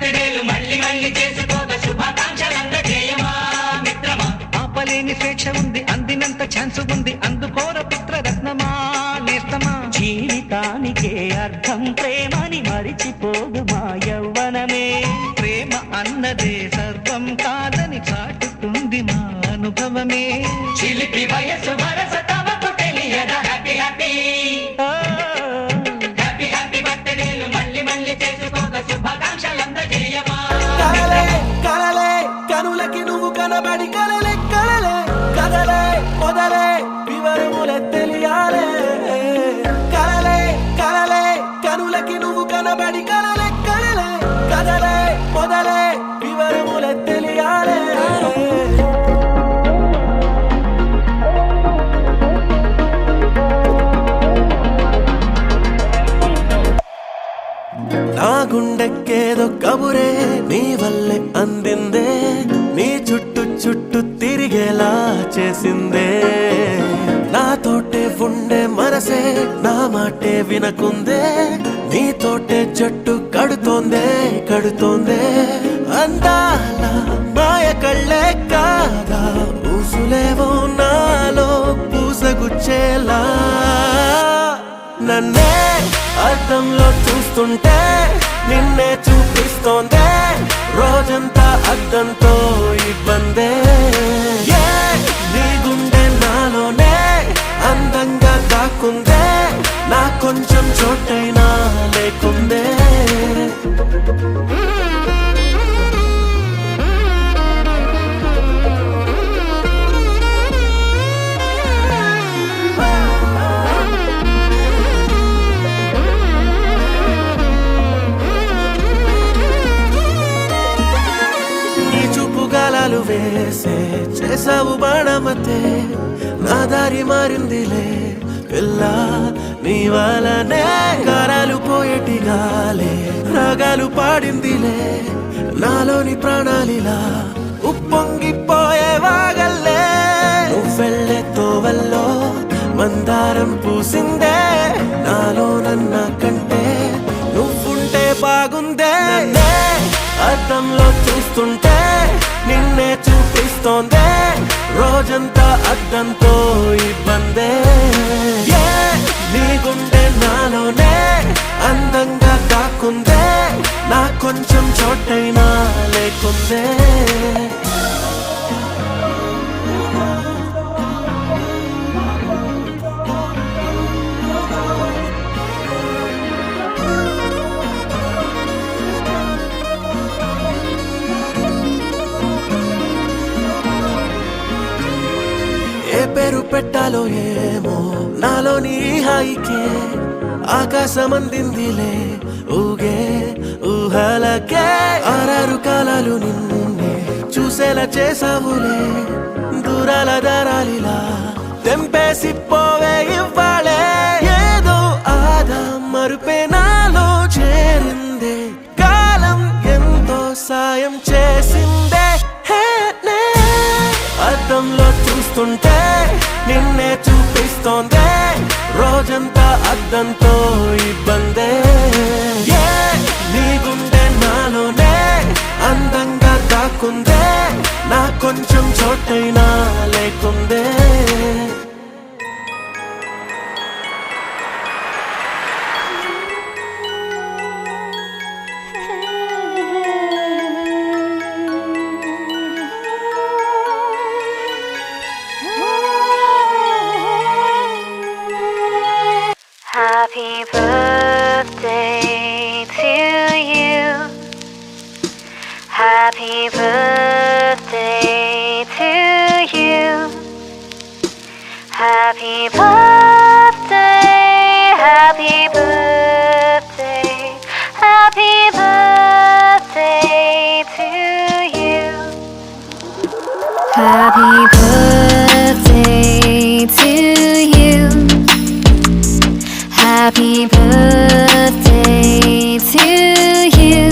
బర్త్డేలు మళ్ళీ మళ్ళీ చేసుకోక శుభాకాంక్షలందజేయమా మిత్రమా. ఆపలేని స్వేచ్ఛ ఉంది, అందినంత ఛాన్స్ ఉంది, అందుకోర పుత్రరత్నమా నేస్తమా. జీవితానికే అర్థం ప్రేమని మరిచిపోదు మా యవ్వనమే. ప్రేమ అన్నదే సర్వం కాదని చాటుతుంది మా అనుభవమే. చిలిపి వయసు వరస తమకు తెలియదా. హ్యాపీ హ్యాపీ హ్యాపీ హ్యాపీ బర్త్డేలు మళ్ళీ మళ్ళీ చేసుకోక శుభాకాంక్షలందజేయమా. కలలే కలలే కనులకి నువ్వు కనబడి కలలే కలలే కదలే మొదలే వివరములే తెలియాలే. కలలే కలలే కనులకి నువ్వు కనబడి కలలే కలలే కదలే మొదలే వివరములే తెలియాలే. నా గుండెక్కేదో కబురే నీ వల్లే అందిందే, నీ చుట్టూ చుట్టూ తిరిగేలా చేసిందే. నాతోటే ఉండే మనసే నా మాటే వినకుందే, నీతోటే జట్టు కడుతోందే కడుతోందే. అందాల మాయ కళ్ళే కాగా ఊసులేవో నాలో పూసగుచ్చేలా. నన్నే అద్దంలో చూస్తుంటే నిన్నే చూపిస్తోందే, రోజంతా అద్దంతో ఇబ్బందే. నీ గుండె నాలోనే అందంగా దాక్కుందే, నా కొంచెం చోటైనా లేకుందే. గాలాలు వేసే చేసావు బాణమతే, నా దారి మారిందిలే పిల్ల నీ వలనే. గారాలు పోయేటి గాలే రాగాలు పాడిందిలే, నాలోని ప్రాణాలిలా ఉప్పొంగిపోయే వాగల్లే. నువ్వెళ్ళే తోవల్లో మందారం పూసిందే, నాలో నన్న కంటే నువ్వుంటే బాగుందే. అద్దంలో చూస్తుంటే నిన్నే చూపిస్తోందే, రోజంతా అద్దంతో ఇబ్బందే. నీ గుండె నాలోనే అందంగా కాకుందే, నా కొంచెం చోటైనా లేకుందే. ఏ పేరు పెట్టాలో ఏమో నాలోని హాయికే, ఆకాశం అందిందిలే ఊగే ఊహలకే. ఆరారు కాలాలు నిన్నే చూసేలా చేసావులే, దూరాల దారాలిలా తెంపేసి పోవే ఇవ్వాలే. ఏదో ఆదా మరుపే నాలో చేరిందే, కాలం ఎంతో సాయం చేసిందే. అద్దంలో చూస్తుంటే నిన్నే చూపిస్తోందే, రోజంతా అద్దంతో ఇబ్బందే. నీ గుండె నాలోనే అందంగా దాక్కుందే, నా కొంచెం చోటైనా లేకుందే. Happy birthday to you. Happy birthday to you. Happy birthday, happy birthday, happy birthday to you. Happy birthday to you. Happy birthday to you.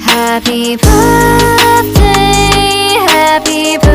Happy birthday, happy birthday.